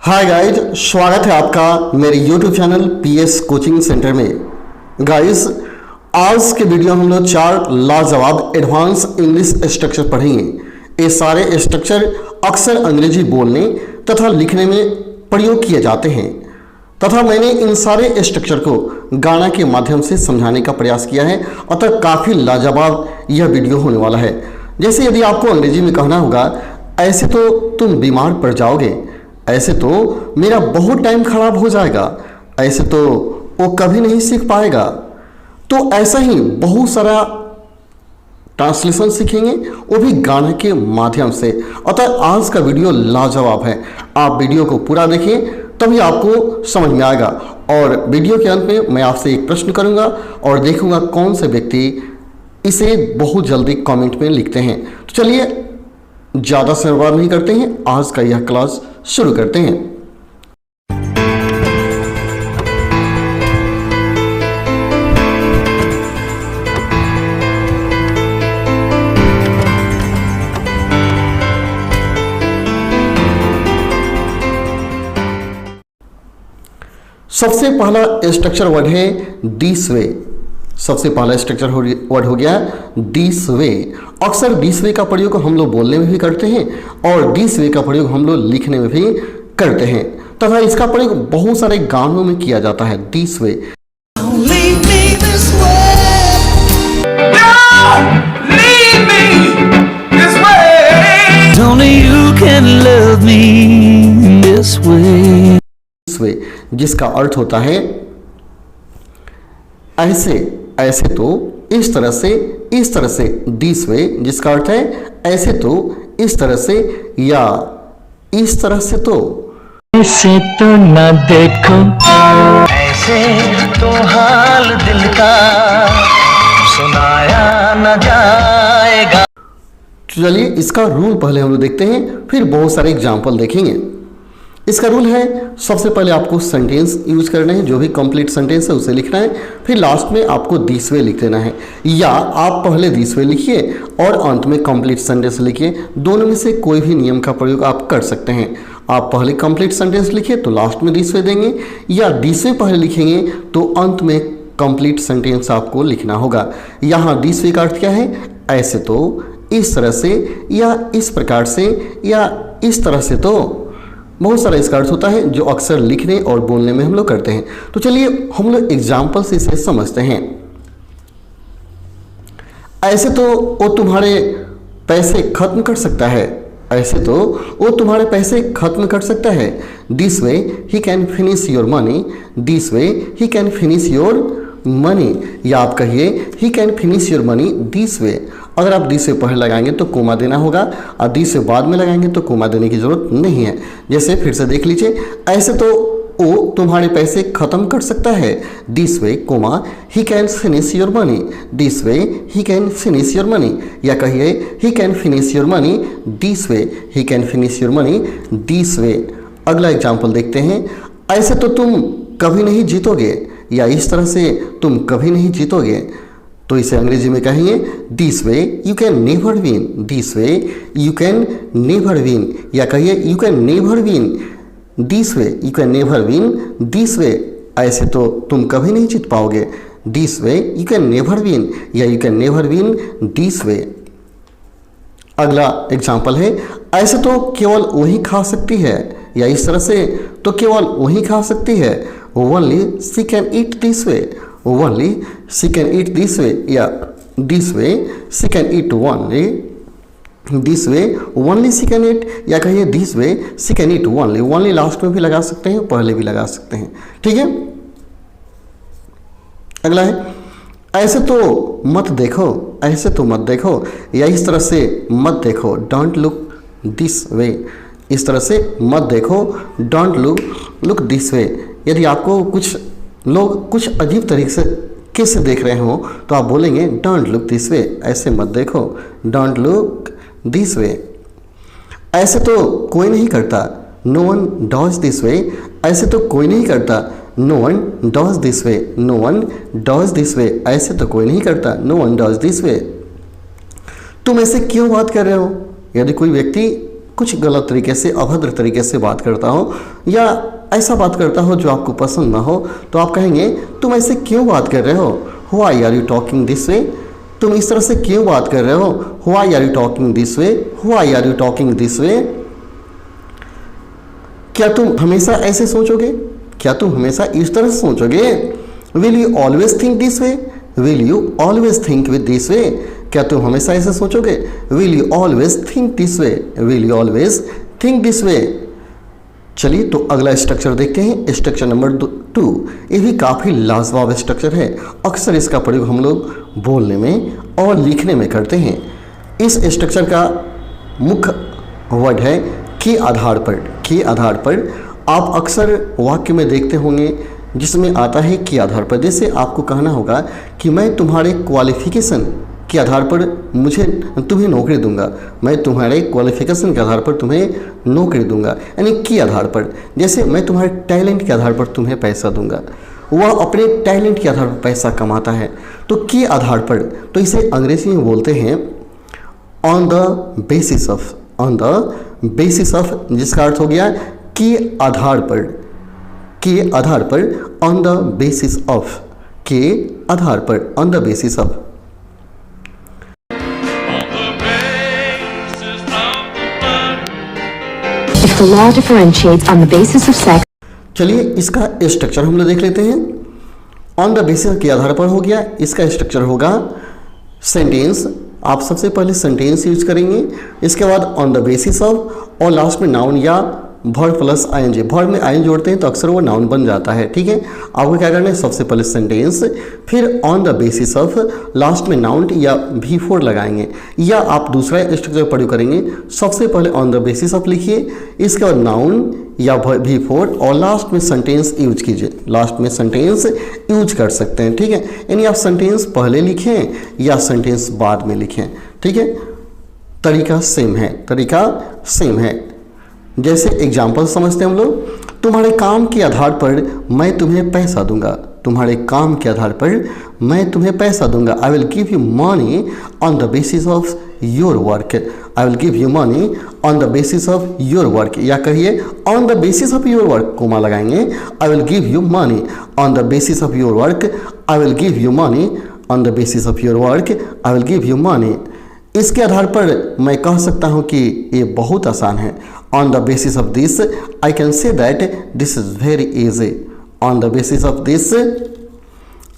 Hi guys, स्वागत है आपका मेरे YouTube channel PS coaching centre में। गाइज, आज के वीडियो हम लोग 4 लाजवाब एडवांस इंग्लिश स्ट्रक्चर पढ़ेंगे। ये सारे स्ट्रक्चर अक्सर अंग्रेजी बोलने तथा लिखने में प्रयोग किए जाते हैं तथा मैंने इन सारे स्ट्रक्चर को गाना के माध्यम से समझाने का प्रयास किया है। अतः काफ़ी लाजवाब यह वीडियो होने वाला है। जैसे यदि आपको अंग्रेजी में कहना होगा, ऐसे तो तुम बीमार पड़ जाओगे, ऐसे तो मेरा बहुत टाइम खराब हो जाएगा, ऐसे तो वो कभी नहीं सीख पाएगा। तो ऐसा ही बहुत सारा ट्रांसलेशन सीखेंगे, वो भी गाने के माध्यम से। अतः आज का वीडियो लाजवाब है। आप वीडियो को पूरा देखें तभी आपको समझ में आएगा। और वीडियो के अंत में मैं आपसे एक प्रश्न करूंगा और देखूंगा कौन से व्यक्ति इसे बहुत जल्दी कमेंट में लिखते हैं। तो चलिए ज़्यादा सरवार नहीं करते हैं, आज का यह क्लास शुरू करते हैं। सबसे पहला स्ट्रक्चर वर्ड है दिस वे। सबसे पहला स्ट्रक्चर वर्ड हो गया दिस वे। अक्सर दिस वे का प्रयोग हम लोग बोलने में भी करते हैं और दिस वे का प्रयोग हम लोग लिखने में भी करते हैं तथा इसका प्रयोग बहुत सारे गानों में किया जाता है। दिस वे। जिसका अर्थ होता है ऐसे, ऐसे तो, इस तरह से, इस तरह से। दिस वे जिसका अर्थ है ऐसे तो, इस तरह से या इस तरह से। तो ऐसे तो न देखो, ऐसे तो हाल दिल का सुनाया न जाएगा। चलिए इसका रूल पहले हम लोग देखते हैं, फिर बहुत सारे एग्जाम्पल देखेंगे। इसका रूल है, सबसे पहले आपको सेंटेंस यूज करना है, जो भी कंप्लीट सेंटेंस है उसे लिखना है, फिर लास्ट में आपको दिस वे लिख देना है। या आप पहले दिस वे लिखिए और अंत में कंप्लीट सेंटेंस लिखिए। दोनों में से कोई भी नियम का प्रयोग आप कर सकते हैं। आप पहले कंप्लीट सेंटेंस लिखिए तो लास्ट में दिस वे देंगे, या दिस वे पहले लिखेंगे तो अंत में कंप्लीट सेंटेंस आपको लिखना होगा। यहाँ दिस वे का अर्थ क्या है? ऐसे तो, इस तरह से, या इस प्रकार से, या इस तरह से। तो बहुत सारा इसका अर्थ होता है जो अक्सर लिखने और बोलने में हम लोग करते हैं। तो चलिए हम लोग एग्जाम्पल से इसे समझते हैं। ऐसे तो वो तुम्हारे पैसे खत्म कर सकता है, ऐसे तो वो तुम्हारे पैसे खत्म कर सकता है। This way he can finish your money, this way he can finish your money. या आप कहिए he can finish your money this वे। अगर आप दिस वे पहले लगाएंगे तो कोमा देना होगा और दिस वे बाद में लगाएंगे तो कोमा देने की जरूरत नहीं है। जैसे फिर से देख लीजिए, ऐसे तो वो तुम्हारे पैसे खत्म कर सकता है, this way comma he can finish your money, this way he can finish your money. या कहिए he can finish your money this way, he can finish your money this way. अगला एग्जाम्पल देखते हैं। ऐसे तो तुम कभी नहीं जीतोगे, या इस तरह से तुम कभी नहीं जीतोगे। तो इसे अंग्रेजी में कहेंगे this way you can never win, this way you can never win. या कहिए you can never win this way, you can never win this way. ऐसे तो तुम कभी नहीं जीत पाओगे, this way you can never win, या you can never win this way. अगला एग्जाम्पल है, ऐसे तो केवल वही खा सकती है, या इस तरह से तो केवल वही खा सकती है। Only she can eat this way, only she can eat this way. या this way she can eat only this way, only she can eat. या कहिए this way she can eat only. Only last में भी लगा सकते हैं, पहले भी लगा सकते हैं, ठीक है। अगला है, ऐसे तो मत देखो, ऐसे तो मत देखो, या इस तरह से मत देखो, डोंट लुक दिस वे। इस तरह से मत देखो, डोंट लुक दिस वे। यदि आपको कुछ लोग कुछ अजीब तरीके से देख रहे हो तो आप बोलेंगे डोंट लुक दिस वे, ऐसे मत देखो, डोंट लुक दिस वे। ऐसे तो कोई नहीं करता, no one does this way, ऐसे तो कोई नहीं करता, no one does this way, no one does this way. ऐसे तो कोई नहीं करता, no one does this way. तुम ऐसे क्यों बात कर रहे हो? यदि कोई व्यक्ति कुछ गलत तरीके से, अभद्र तरीके से बात करता हो या ऐसा बात करता हो जो आपको पसंद ना हो, तो आप कहेंगे तुम ऐसे क्यों बात कर रहे हो, why are you talking this way, तुम इस तरह से क्यों बात कर रहे हो, why are you talking this way, why are you talking this way. क्या तुम हमेशा ऐसे सोचोगे, क्या तुम हमेशा इस तरह से सोचोगे, will you always think this way, will you always think with this way, क्या तुम हमेशा ऐसे सोचोगे, will you always think this way, will you always think this way. चलिए तो अगला स्ट्रक्चर देखते हैं, स्ट्रक्चर नंबर 2। ये भी काफ़ी लाजवाब स्ट्रक्चर है, अक्सर इसका प्रयोग हम लोग बोलने में और लिखने में करते हैं। इस स्ट्रक्चर का मुख्य वर्ड है के आधार पर। के आधार पर आप अक्सर वाक्य में देखते होंगे जिसमें आता है के आधार पर। जैसे आपको कहना होगा कि मैं तुम्हारे क्वालिफिकेशन के आधार पर तुम्हें नौकरी दूंगा, मैं तुम्हारे क्वालिफिकेशन के आधार पर तुम्हें नौकरी दूंगा, यानी के आधार पर। जैसे मैं तुम्हारे टैलेंट के आधार पर तुम्हें पैसा दूंगा, वह अपने टैलेंट के आधार पर पैसा कमाता है, तो के आधार पर। तो इसे अंग्रेजी में बोलते हैं on the basis of, on the basis of, जिसका अर्थ हो गया के आधार पर, के आधार पर, ऑन द बेसिस ऑफ, के आधार पर, on the basis of. If the law differentiates on the basis of sex, चलिए इसका स्ट्रक्चर हम लोग देख लेते हैं। ऑन द बेसिस के आधार पर हो गया, इसका स्ट्रक्चर होगा सेंटेंस। आप सबसे पहले सेंटेंस यूज करेंगे, इसके बाद ऑन द बेसिस ऑफ, और लास्ट में नाउन या वर्ब प्लस आईएनजी। वर्ब में आईएनजी जोड़ते हैं तो अक्सर वो नाउन बन जाता है, ठीक है। आपको क्या करना है, सबसे पहले सेंटेंस, फिर on the basis of, last में नाउन या V4 लगाएंगे, या आप दूसरा स्ट्रक्चर प्रयोग करेंगे। सबसे पहले ऑन द बेसिस ऑफ लिखिए, इसके बाद नाउन या V4, और लास्ट में सेंटेंस यूज कीजिए, लास्ट में सेंटेंस यूज कर सकते हैं, ठीक है। यानी आप सेंटेंस पहले लिखें या सेंटेंस बाद में लिखें, ठीक है। तरीका सेम है, तरीका सेम है। जैसे एग्जाम्पल समझते हैं हम लोग, तुम्हारे काम के आधार पर मैं तुम्हें पैसा दूंगा, तुम्हारे काम के आधार पर मैं तुम्हें पैसा दूंगा। I will give you money on the basis of your work, I will give you money on the basis of your work, या कहिए on the basis of your work, comma लगाएंगे, I will give you money on the basis of your work, I will give you money on the basis of your work, I will give you money. इसके आधार पर मैं कह सकता हूँ कि ये बहुत आसान है। On the basis of this I can say that this is very easy, on the basis of this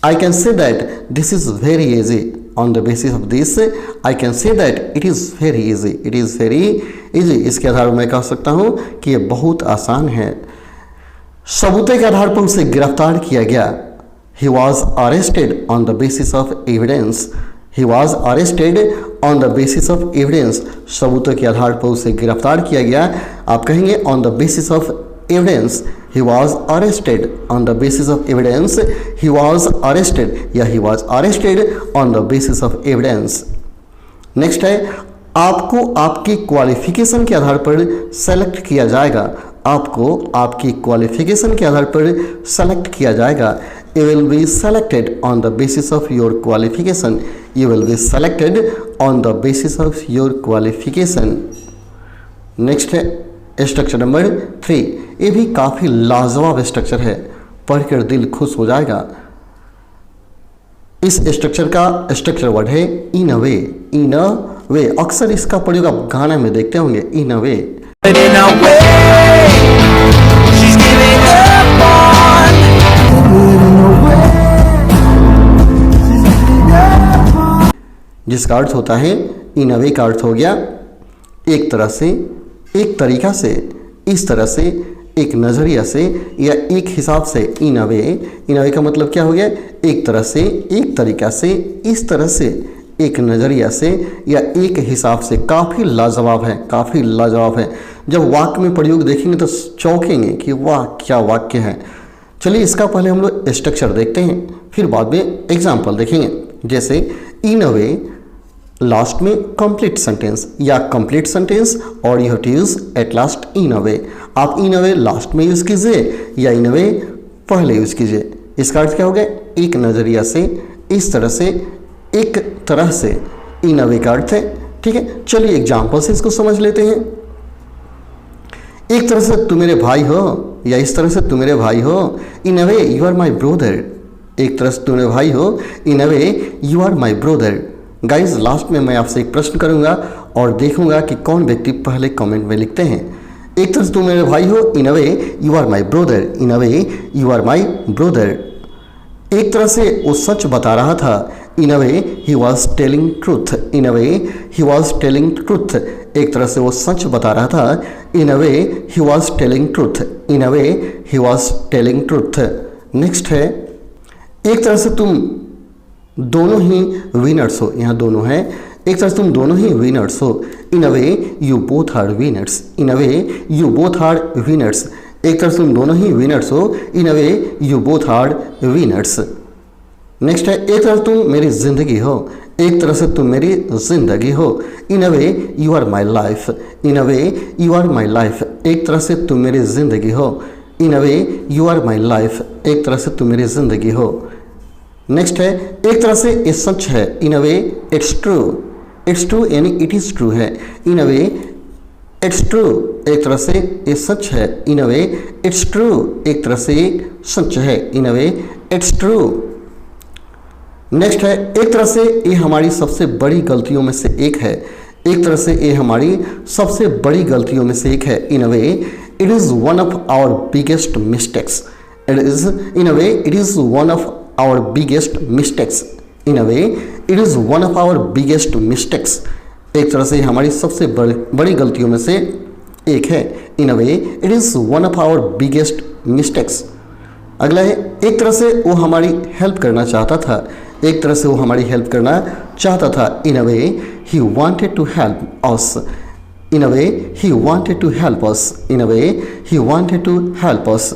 I can say that this is very easy, on the basis of this I can say that it is very easy, it is very easy. इसके आधार पर मैं कह सकता हूँ कि ये बहुत आसान है। सबूतों के आधार पर उसे गिरफ्तार किया गया, ही was arrested on the basis of evidence, he was arrested on the basis of evidence. सबूतों के आधार पर उसे गिरफ्तार किया गया। आप कहेंगे on the basis of evidence, he was arrested on the basis of evidence, he was arrested, या he was arrested on the basis of evidence. Next है, आपको आपकी क्वालिफिकेशन के आधार पर सेलेक्ट किया जाएगा, आपको आपकी क्वालिफिकेशन के आधार पर सेलेक्ट किया जाएगा। You will be selected on the basis of your qualification. You will be selected on the basis of your qualification. Next है स्ट्रक्चर नंबर 3। ये भी काफ़ी लाजवाब स्ट्रक्चर है, पढ़कर दिल खुश हो जाएगा। इस स्ट्रक्चर का स्ट्रक्चर वर्ड है in a way, in a वे। अक्सर इसका प्रयोग आप गाना में देखते होंगे, इन अ वे। जिसका अर्थ होता है इन अ वे का अर्थ हो गया एक तरह से, एक तरीका से, इस तरह से, एक नज़रिया से, या एक हिसाब से। इन अ वे, इन अ वे का मतलब क्या हो गया, एक तरह से, एक तरीका से, इस तरह से, एक नज़रिया से, या एक हिसाब से। काफ़ी लाजवाब है, काफ़ी लाजवाब है। जब वाक्य में प्रयोग देखेंगे तो चौंकेंगे कि वाह क्या वाक्य है। चलिए इसका पहले हम लोग स्ट्रक्चर देखते हैं, फिर बाद में एग्जाम्पल देखेंगे। जैसे इन अ वे, लास्ट में कंप्लीट सेंटेंस या कंप्लीट सेंटेंस, और you have to use at last in a way. आप इन अ वे लास्ट में यूज कीजिए या इन अ वे पहले यूज कीजिए। इसका अर्थ क्या हो गया, एक नज़रिया से, इस तरह से, एक तरह से। इन अ वे का अर्थ है, ठीक है। चलिए एग्जाम्पल से इसको समझ लेते हैं। एक तरह से तुम मेरे भाई हो या इस तरह से तुम मेरे भाई हो, in a way you are my brother. एक तरह से तुम मेरे भाई हो, in a way you are my brother. Guys last में मैं आपसे एक प्रश्न करूंगा और देखूंगा कि कौन व्यक्ति पहले कमेंट में लिखते हैं। एक तरह से तुम मेरे भाई हो, in a way you are my brother, in a way you are my brother. एक तरह से वो सच बता रहा था, in a way he was telling truth, in a way he was telling truth. एक तरह से वो सच बता रहा था, in a way he was telling truth, in a way he was telling truth. Next है, एक तरह से तुम दोनों ही विनर्स हो, यहाँ दोनों है। एक तरह से तुम दोनों ही विनर्स हो, in a way you both are winners, in a way you both are winners. एक तरह से तुम दोनों ही विनर्स हो, in a way you both are winners. Next है, एक तरह से तुम मेरी जिंदगी हो, एक तरह से तुम मेरी जिंदगी हो, in a way you are my life, in a way you are my life. एक तरह से तुम मेरी जिंदगी हो, in a way you are my life. एक तरह से तुम मेरी जिंदगी हो। नेक्स्ट है, एक तरह से ये सच है, in a way it's true, it's true यानी इट इज़ ट्रू है, in a way it's true. एक तरह से ये सच है, in a way it's true. एक तरह से ये सच है, in a way it's true. Next है, एक तरह से ये हमारी सबसे बड़ी गलतियों में से एक है, एक तरह से ये हमारी सबसे बड़ी गलतियों में से एक है, in a way it is one of our biggest mistakes, it is in a way it is one of our biggest mistakes, in a way it is one of our biggest mistakes. एक तरह से हमारी सबसे बड़ी गलतियों में से एक है, in a way it is one of our biggest mistakes. अगला है, एक तरह से वो हमारी हेल्प करना चाहता था, एक तरह से वो हमारी हेल्प करना चाहता था, in a way he wanted to help us, in a way he wanted to help us, in a way he wanted to help us.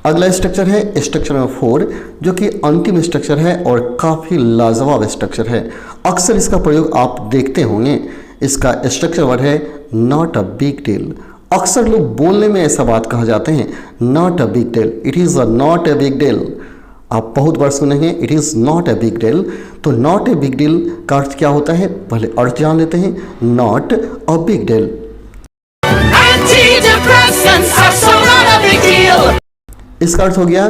अगला स्ट्रक्चर है स्ट्रक्चर नंबर 4, जो कि अंतिम स्ट्रक्चर है और काफ़ी लाजवाब स्ट्रक्चर है। अक्सर इसका प्रयोग आप देखते होंगे। इसका स्ट्रक्चर वर्ड है नॉट अ बिग डील। अक्सर लोग बोलने में ऐसा बात कहा जाते हैं, not a big deal, it is a not a big deal. आप बहुत बार सुनेंगे it is not a big deal. तो नॉट अ बिग डील का अर्थ क्या होता है, पहले अर्थ जान लेते हैं। नॉट अ बिग डील, इसका अर्थ हो गया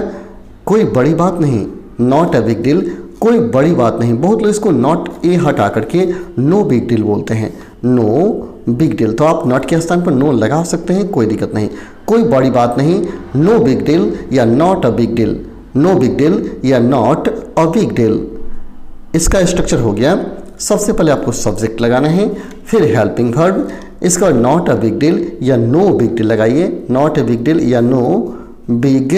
कोई बड़ी बात नहीं, नॉट अ बिग डील, कोई बड़ी बात नहीं। बहुत लोग इसको नॉट ए हटा करके नो बिग डील बोलते हैं, नो बिग डील। तो आप नॉट के स्थान पर नो लगा सकते हैं, कोई दिक्कत नहीं। कोई बड़ी बात नहीं, नो बिग डील या not a big deal, no big deal या नॉट अ बिग डील। इसका स्ट्रक्चर हो गया, सबसे पहले आपको सब्जेक्ट लगाना है, फिर हेल्पिंग वर्ब, इसका बाद नॉट अ बिग डील या नो बिग डील लगाइए, नॉट अ बिग डील या नो बिग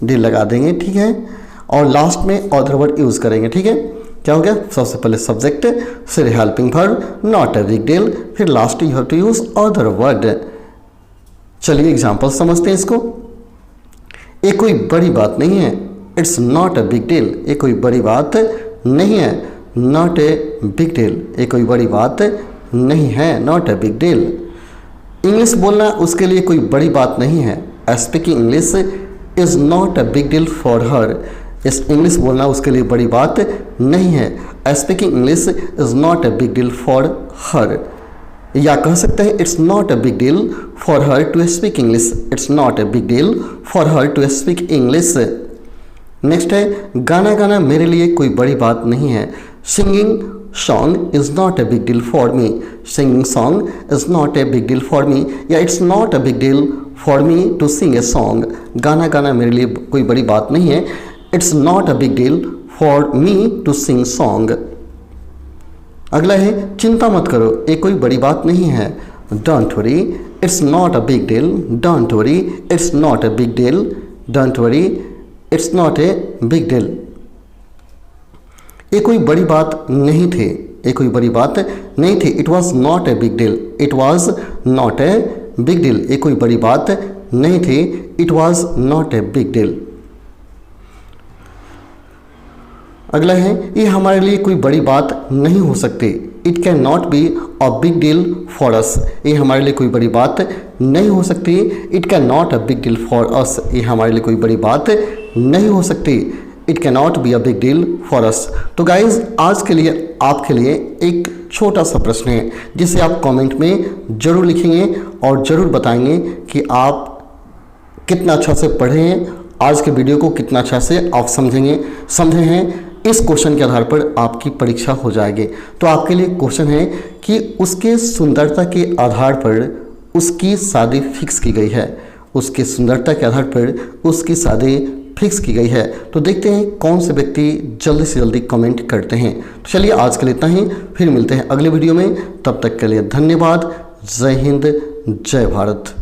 डील लगा देंगे, ठीक है। और लास्ट में अदर वर्ड यूज़ करेंगे, ठीक है। क्या हो गया, सबसे पहले सब्जेक्ट, फिर helping verb, not a big deal, फिर last you have to use other word. चलिए एग्जांपल समझते हैं इसको। ये कोई बड़ी बात नहीं है, it's not a big deal. ये कोई बड़ी बात नहीं है, नॉट ए बिग डील। ये कोई बड़ी बात नहीं है, not a big deal. English बोलना उसके लिए कोई बड़ी बात नहीं है, speaking English is not a big deal for her. इस इंग्लिश बोलना उसके लिए बड़ी बात नहीं है, speaking English is not a big deal for her. या कह सकते हैं it's not a big deal for her to speak English, it's not a big deal for her to speak English. Next है, गाना गाना मेरे लिए कोई बड़ी बात नहीं है, singing song is not a big deal for me, singing song is not a big deal for me, या it's not a big deal for me to sing a song. गाना गाना मेरे लिए कोई बड़ी बात नहीं है, it's not a big deal for me to sing song. अगला है, चिंता मत करो, ये कोई बड़ी बात नहीं है, don't worry, it's not a big deal, don't worry, it's not a big deal, don't worry, it's not a big deal. ये कोई बड़ी बात नहीं थी, ये कोई बड़ी बात नहीं थी, it was not a big deal, it was not a big deal. ये कोई बड़ी बात नहीं थी, it was not a big deal. अगला है, ये हमारे लिए कोई बड़ी बात नहीं हो सकती, it can not be a big deal for us. ये हमारे लिए कोई बड़ी बात नहीं हो सकती, it can not a big deal for us. ये हमारे लिए कोई बड़ी बात नहीं हो सकती, it can not be a big deal for us. तो गाइज आज के लिए आपके लिए एक छोटा सा प्रश्न है जिसे आप कमेंट में ज़रूर लिखेंगे और ज़रूर बताएंगे कि आप कितना अच्छा से पढ़े हैं, आज के वीडियो को कितना अच्छा से आप समझे हैं। इस क्वेश्चन के आधार पर आपकी परीक्षा हो जाएगी। तो आपके लिए क्वेश्चन है कि उसके सुंदरता के आधार पर उसकी शादी फिक्स की गई है। उसके सुंदरता के आधार पर उसकी शादी फिक्स की गई है। तो देखते हैं कौन से व्यक्ति जल्दी से जल्दी कमेंट करते हैं। तो चलिए आज के लिए इतना ही, फिर मिलते हैं अगले वीडियो में। तब तक के लिए धन्यवाद। जय हिंद, जय भारत।